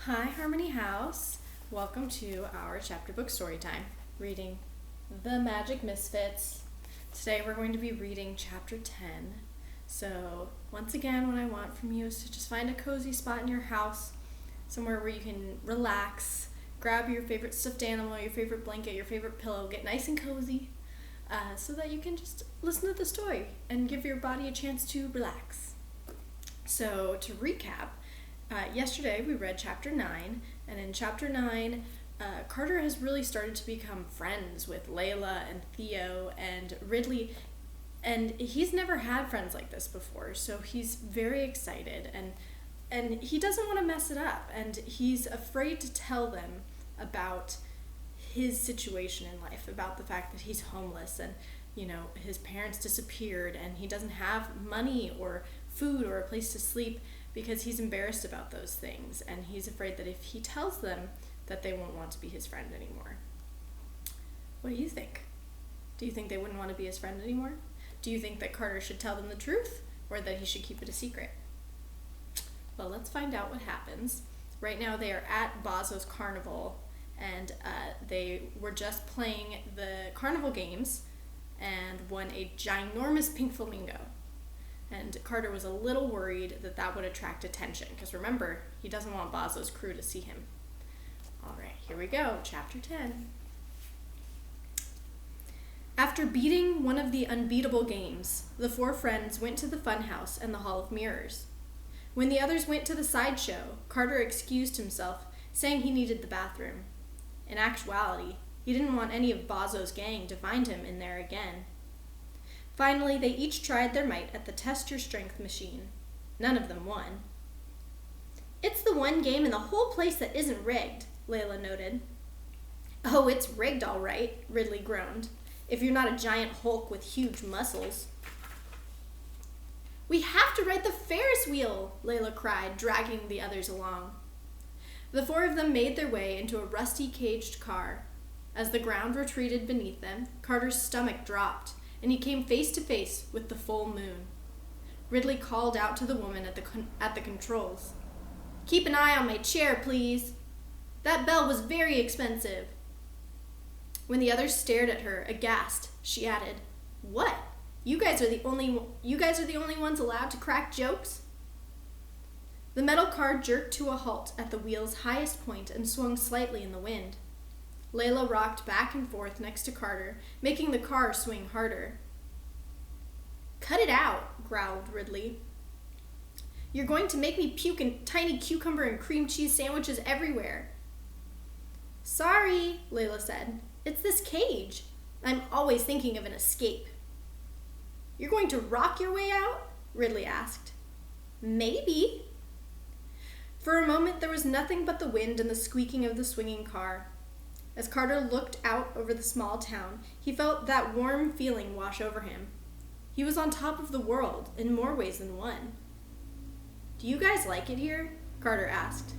Hi, Harmony House. Welcome to our chapter book story time, reading The Magic Misfits. Today we're going to be reading chapter 10. So, once again, what I want from you is to just find a cozy spot in your house, somewhere where you can relax, grab your favorite stuffed animal, your favorite blanket, your favorite pillow, get nice and cozy, so that you can just listen to the story and give your body a chance to relax. So, to recap, yesterday we read chapter 9, and in chapter 9, Carter has really started to become friends with Layla and Theo and Ridley, and he's never had friends like this before, so he's very excited, and he doesn't want to mess it up, and he's afraid to tell them about his situation in life, about the fact that he's homeless and, his parents disappeared and he doesn't have money or food or a place to sleep, because he's embarrassed about those things, and he's afraid that if he tells them that they won't want to be his friend anymore. What do you think? Do you think they wouldn't want to be his friend anymore? Do you think that Carter should tell them the truth, or that he should keep it a secret? Well, let's find out what happens. Right now they are at Bazo's carnival, and they were just playing the carnival games and won a ginormous pink flamingo. And Carter was a little worried that that would attract attention, because remember, he doesn't want Bazo's crew to see him. All right, here we go, chapter 10. After beating one of the unbeatable games, the four friends went to the fun house and the Hall of Mirrors. When the others went to the sideshow, Carter excused himself, saying he needed the bathroom. In actuality, he didn't want any of Bazo's gang to find him in there again. Finally, they each tried their might at the Test Your Strength machine. None of them won. "It's the one game in the whole place that isn't rigged," Layla noted. "Oh, it's rigged all right," Ridley groaned, "if you're not a giant hulk with huge muscles." "We have to ride the Ferris wheel," Layla cried, dragging the others along. The four of them made their way into a rusty caged car. As the ground retreated beneath them, Carter's stomach dropped, and he came face to face with the full moon. Ridley called out to the woman at the controls. "Keep an eye on my chair, please. That bell was very expensive." When the others stared at her, aghast, she added, "What? You guys are the only ones allowed to crack jokes?" The metal car jerked to a halt at the wheel's highest point and swung slightly in the wind. Layla rocked back and forth next to Carter, making the car swing harder. "Cut it out," growled Ridley. "You're going to make me puke in tiny cucumber and cream cheese sandwiches everywhere." "Sorry," Layla said. "It's this cage. I'm always thinking of an escape." "You're going to rock your way out?" Ridley asked. "Maybe." For a moment there was nothing but the wind and the squeaking of the swinging car. As Carter looked out over the small town, he felt that warm feeling wash over him. He was on top of the world, in more ways than one. "Do you guys like it here?" Carter asked.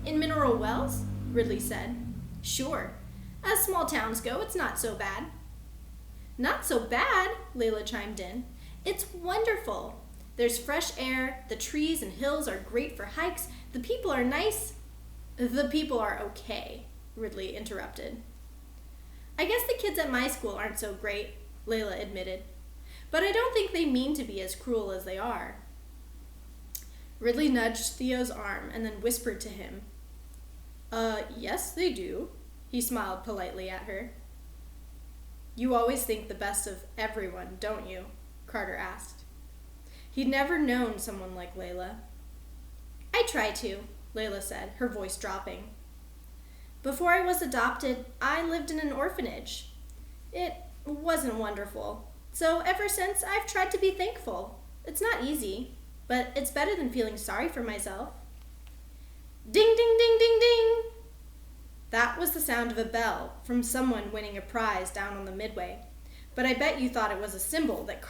"In Mineral Wells?" Ridley said. "Sure. As small towns go, it's not so bad." "Not so bad," Layla chimed in. "It's wonderful. There's fresh air, the trees and hills are great for hikes, the people are nice." "The people are okay," Ridley interrupted. "I guess the kids at my school aren't so great," Layla admitted. "But I don't think they mean to be as cruel as they are." Ridley nudged Theo's arm and then whispered to him. Yes, they do." He smiled politely at her. "You always think the best of everyone, don't you?" Carter asked. He'd never known someone like Layla. "I try to," Layla said, her voice dropping. "Before I was adopted, I lived in an orphanage. It wasn't wonderful. So ever since, I've tried to be thankful. It's not easy, but it's better than feeling sorry for myself." Ding, ding, ding, ding, ding! That was the sound of a bell from someone winning a prize down on the midway. But I bet you thought it was a symbol that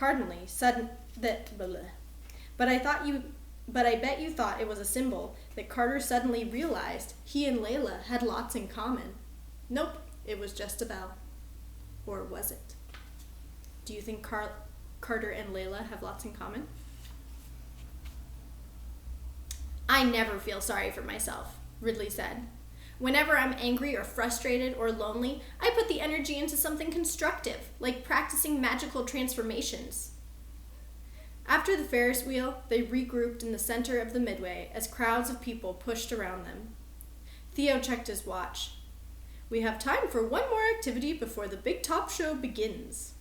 it was a symbol that Carter suddenly realized he and Layla had lots in common. Nope, it was just a bell. Or was it? Do you think Carter and Layla have lots in common? "I never feel sorry for myself," Ridley said. Whenever I'm angry or frustrated or lonely, I put the energy into something constructive, like practicing magical transformations. After the Ferris wheel, they regrouped in the center of the midway as crowds of people pushed around them. Theo checked his watch. We have time for one more activity before the big top show begins.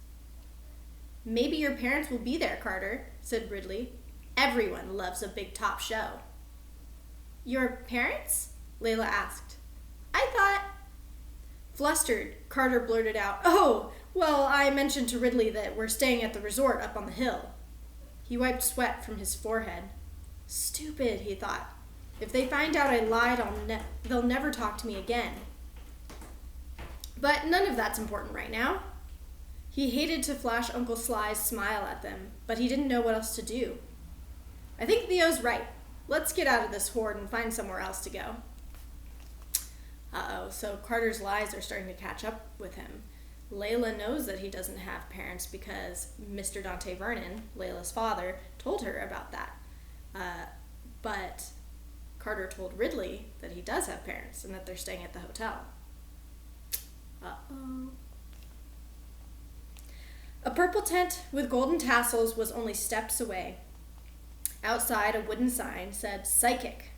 Maybe your parents will be there, Carter, said Ridley. Everyone loves a big top show. Your parents? Layla asked. I thought... Flustered, Carter blurted out, Oh, well, I mentioned to Ridley that we're staying at the resort up on the hill. He wiped sweat from his forehead. Stupid, he thought. If they find out I lied, they'll never talk to me again. But none of that's important right now. He hated to flash Uncle Sly's smile at them, but he didn't know what else to do. I think Theo's right. Let's get out of this horde and find somewhere else to go. Uh-oh, so Carter's lies are starting to catch up with him. Layla knows that he doesn't have parents because Mr. Dante Vernon, Layla's father, told her about that. But Carter told Ridley that he does have parents and that they're staying at the hotel. Uh-oh. A purple tent with golden tassels was only steps away. Outside, a wooden sign said, Psychic.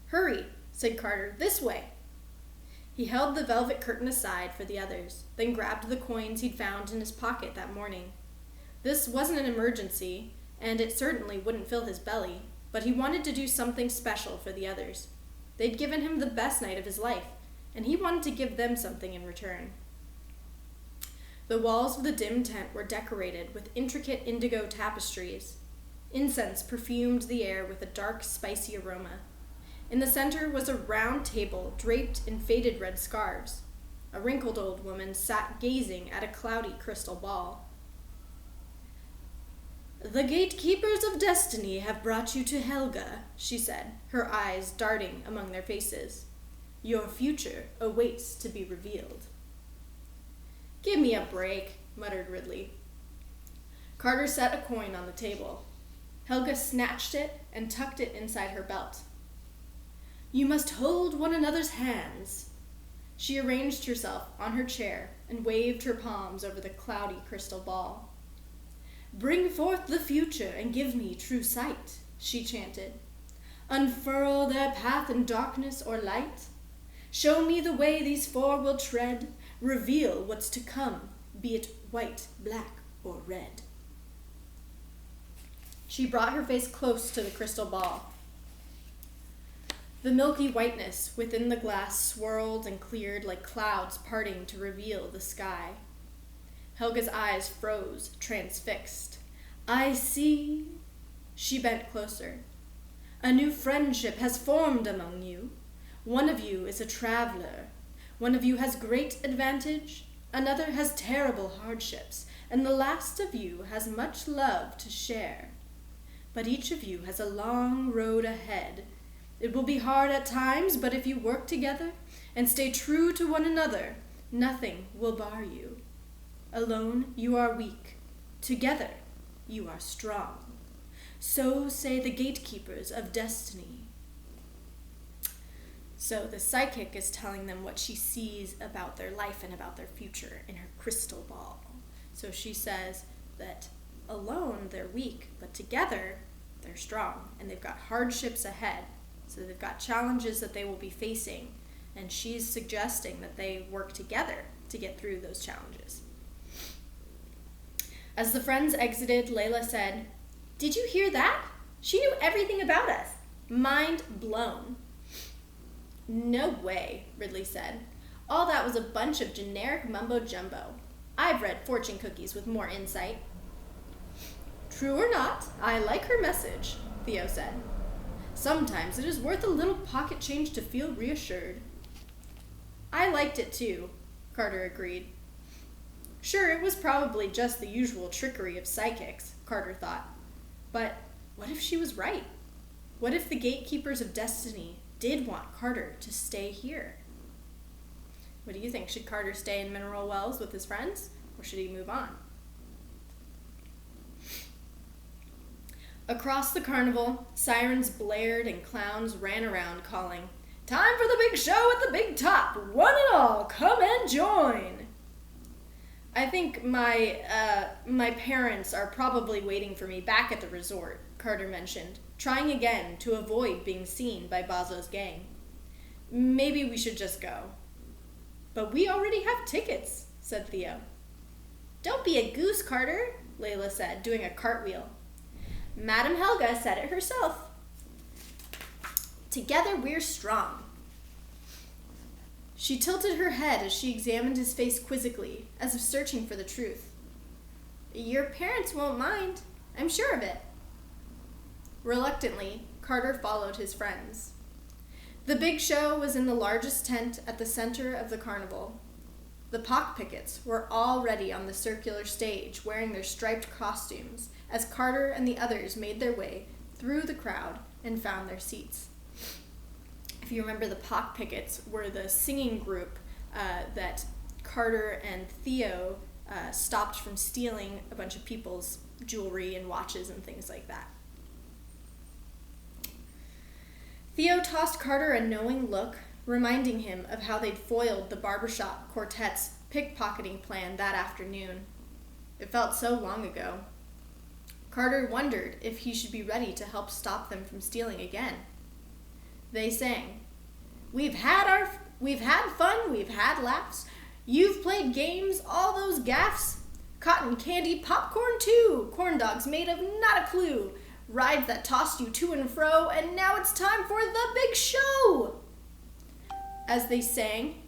Hurry, said Carter, this way. He held the velvet curtain aside for the others, then grabbed the coins he'd found in his pocket that morning. This wasn't an emergency, and it certainly wouldn't fill his belly, but he wanted to do something special for the others. They'd given him the best night of his life, and he wanted to give them something in return. The walls of the dim tent were decorated with intricate indigo tapestries. Incense perfumed the air with a dark, spicy aroma. In the center was a round table draped in faded red scarves. A wrinkled old woman sat gazing at a cloudy crystal ball. The gatekeepers of destiny have brought you to Helga, she said, her eyes darting among their faces. Your future awaits to be revealed. Give me a break, muttered Ridley. Carter set a coin on the table. Helga snatched it and tucked it inside her belt. You must hold one another's hands. She arranged herself on her chair and waved her palms over the cloudy crystal ball. Bring forth the future and give me true sight, she chanted. Unfurl their path in darkness or light. Show me the way these four will tread. Reveal what's to come, be it white, black, or red. She brought her face close to the crystal ball. The milky whiteness within the glass swirled and cleared like clouds parting to reveal the sky. Helga's eyes froze, transfixed. I see. She bent closer. A new friendship has formed among you. One of you is a traveler. One of you has great advantage. Another has terrible hardships. And the last of you has much love to share. But each of you has a long road ahead. It will be hard at times, but if you work together and stay true to one another, nothing will bar you. Alone, you are weak. Together, you are strong. So say the gatekeepers of destiny. So the psychic is telling them what she sees about their life and about their future in her crystal ball. So she says that alone, they're weak, but together, they're strong, and they've got hardships ahead. So they've got challenges that they will be facing, and she's suggesting that they work together to get through those challenges. As the friends exited, Layla said, Did you hear that? She knew everything about us. Mind blown. No way, Ridley said. All that was a bunch of generic mumbo-jumbo. I've read fortune cookies with more insight. True or not, I like her message, Theo said. Sometimes it is worth a little pocket change to feel reassured. I liked it too, Carter agreed. Sure, it was probably just the usual trickery of psychics, Carter thought. But what if she was right? What if the gatekeepers of destiny did want Carter to stay here? What do you think? Should Carter stay in Mineral Wells with his friends, or should he move on? Across the carnival, sirens blared and clowns ran around calling, Time for the big show at the big top. One and all, come and join. I think my parents are probably waiting for me back at the resort, Carter mentioned, trying again to avoid being seen by Bazo's gang. Maybe we should just go. But we already have tickets, said Theo. Don't be a goose, Carter, Layla said, doing a cartwheel. Madam Helga said it herself. Together we're strong. She tilted her head as she examined his face quizzically, as if searching for the truth. Your parents won't mind. I'm sure of it. Reluctantly, Carter followed his friends. The big show was in the largest tent at the center of the carnival. The pockpickets were already on the circular stage wearing their striped costumes as Carter and the others made their way through the crowd and found their seats. If you remember, the pockpickets were the singing group that Carter and Theo stopped from stealing a bunch of people's jewelry and watches and things like that. Theo tossed Carter a knowing look, reminding him of how they'd foiled the barbershop quartet's pickpocketing plan that afternoon. It felt so long ago. Carter wondered if he should be ready to help stop them from stealing again. They sang, We've had fun, we've had laughs. You've played games, all those gaffs. Cotton candy popcorn too, corn dogs made of not a clue. Rides that tossed you to and fro, and now it's time for the big show. As they sang,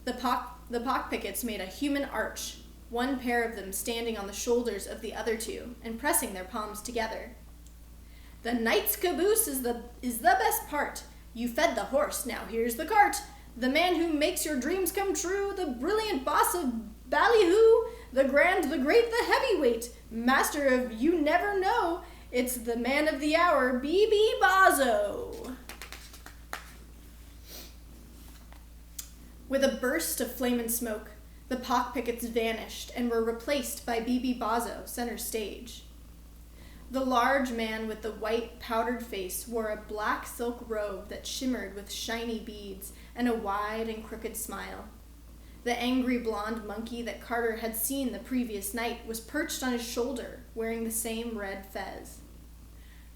the pockpickets made a human arch, one pair of them standing on the shoulders of the other two and pressing their palms together. The night's caboose is the best part. You fed the horse, now here's the cart. The man who makes your dreams come true, the brilliant boss of Ballyhoo, the grand, the great, the heavyweight, master of you never know. It's the man of the hour, B.B. Bazo. With a burst of flame and smoke, the pockpickets vanished and were replaced by B.B. Bazo, center stage. The large man with the white, powdered face wore a black silk robe that shimmered with shiny beads and a wide and crooked smile. The angry blonde monkey that Carter had seen the previous night was perched on his shoulder, wearing the same red fez.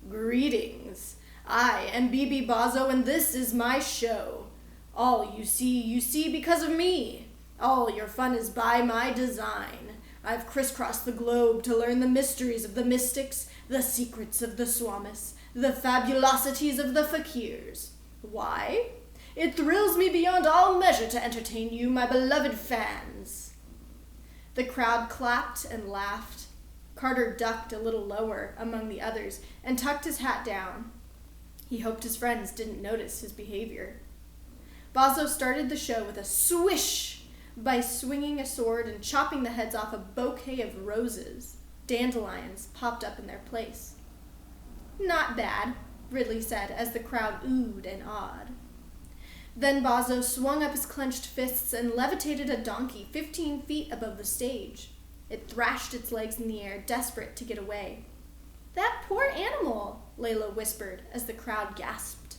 Greetings. I am B.B. Bazo, and this is my show. All you see because of me. All your fun is by my design. I've crisscrossed the globe to learn the mysteries of the mystics, the secrets of the swamis, the fabulosities of the fakirs. Why? It thrills me beyond all measure to entertain you, my beloved fans. The crowd clapped and laughed. Carter ducked a little lower among the others and tucked his hat down. He hoped his friends didn't notice his behavior. Bazo started the show with a swish by swinging a sword and chopping the heads off a bouquet of roses. Dandelions popped up in their place. Not bad, Ridley said as the crowd oohed and awed. Then Bazo swung up his clenched fists and levitated a donkey 15 feet above the stage. It thrashed its legs in the air, desperate to get away. That poor animal, Layla whispered as the crowd gasped.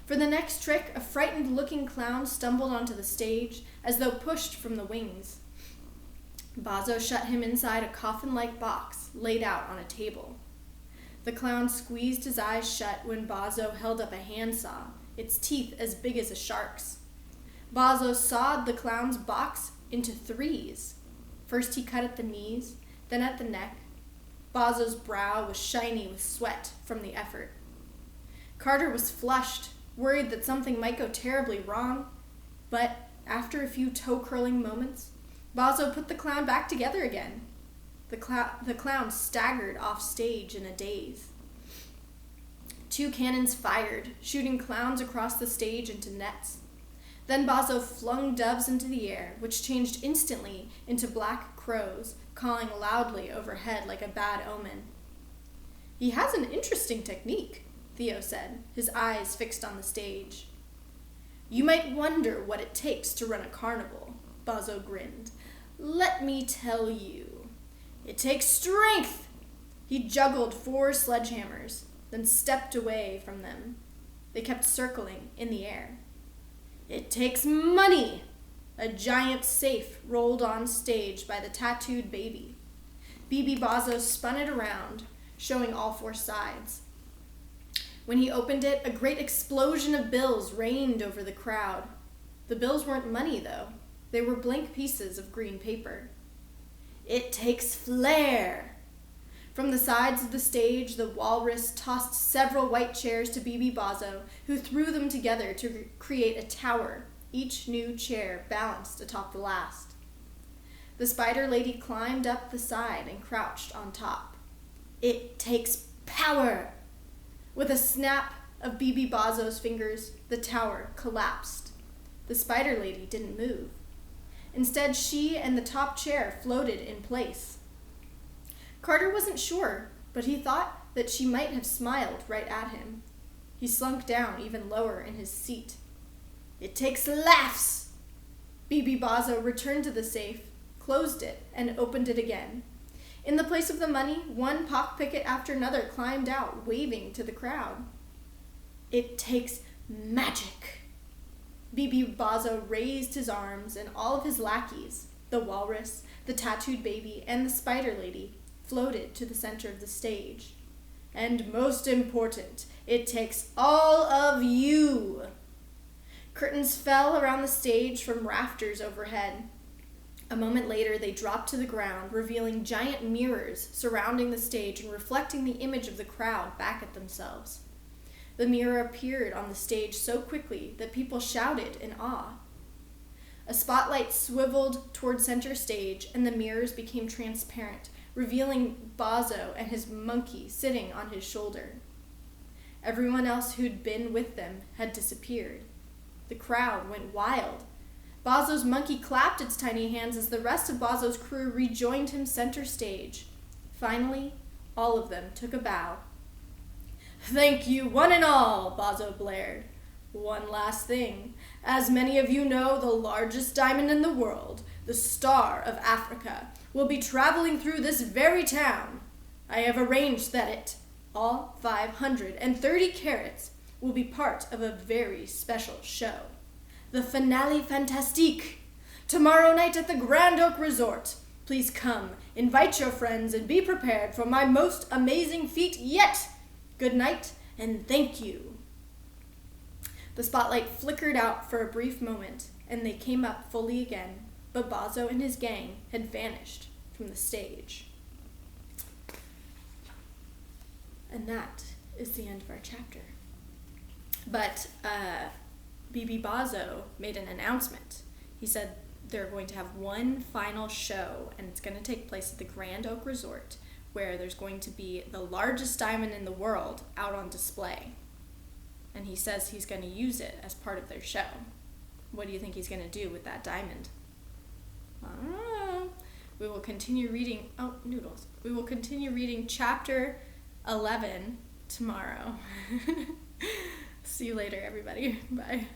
For the next trick, a frightened-looking clown stumbled onto the stage as though pushed from the wings. Bazo shut him inside a coffin-like box laid out on a table. The clown squeezed his eyes shut when Bazo held up a handsaw, its teeth as big as a shark's. Bazo sawed the clown's box into threes. First he cut at the knees, then at the neck. Bazo's brow was shiny with sweat from the effort. Carter was flushed, worried that something might go terribly wrong, but after a few toe-curling moments, Bazo put the clown back together again. The clown staggered off stage in a daze. 2 cannons fired, shooting clowns across the stage into nets. Then Bazo flung doves into the air, which changed instantly into black crows, cawing loudly overhead like a bad omen. He has an interesting technique, Theo said, his eyes fixed on the stage. You might wonder what it takes to run a carnival, Bazo grinned. Let me tell you. It takes strength! He juggled 4 sledgehammers, then stepped away from them. They kept circling in the air. It takes money! A giant safe rolled on stage by the tattooed baby. BB Bozzo spun it around, showing all four sides. When he opened it, a great explosion of bills rained over the crowd. The bills weren't money, though. They were blank pieces of green paper. It takes flair! From the sides of the stage, the walrus tossed several white chairs to BB Bozzo, who threw them together to create a tower, each new chair balanced atop the last. The spider lady climbed up the side and crouched on top. It takes power! With a snap of BB Bozzo's fingers, the tower collapsed. The spider lady didn't move. Instead, she and the top chair floated in place. Carter wasn't sure, but he thought that she might have smiled right at him. He slunk down even lower in his seat. It takes laughs! BB Bozzo returned to the safe, closed it, and opened it again. In the place of the money, one pockpicket after another climbed out, waving to the crowd. It takes magic! BB Bozzo raised his arms, and all of his lackeys, the walrus, the tattooed baby, and the spider lady, floated to the center of the stage. And most important, it takes all of you! Curtains fell around the stage from rafters overhead. A moment later, they dropped to the ground, revealing giant mirrors surrounding the stage and reflecting the image of the crowd back at themselves. The mirror appeared on the stage so quickly that people shouted in awe. A spotlight swiveled toward center stage, and the mirrors became transparent, revealing Bozzo and his monkey sitting on his shoulder. Everyone else who'd been with them had disappeared. The crowd went wild. Bozzo's monkey clapped its tiny hands as the rest of Bozzo's crew rejoined him center stage. Finally, all of them took a bow. "Thank you, one and all," Bozzo blared. "One last thing. As many of you know, the largest diamond in the world, the Star of Africa, will be traveling through this very town. I have arranged that all 530 carats, will be part of a very special show. The finale fantastique. Tomorrow night at the Grand Oak Resort. Please come, invite your friends, and be prepared for my most amazing feat yet. Good night, and thank you." The spotlight flickered out for a brief moment, and they came up fully again, but Bozzo and his gang had vanished from the stage. And that is the end of our chapter. But BB Bozzo made an announcement. He said they're going to have one final show, and it's going to take place at the Grand Oak Resort, where there's going to be the largest diamond in the world out on display. And he says he's going to use it as part of their show. What do you think he's going to do with that diamond? I don't know. We will continue reading... Oh, noodles. We will continue reading chapter 11 tomorrow. See you later, everybody. Bye.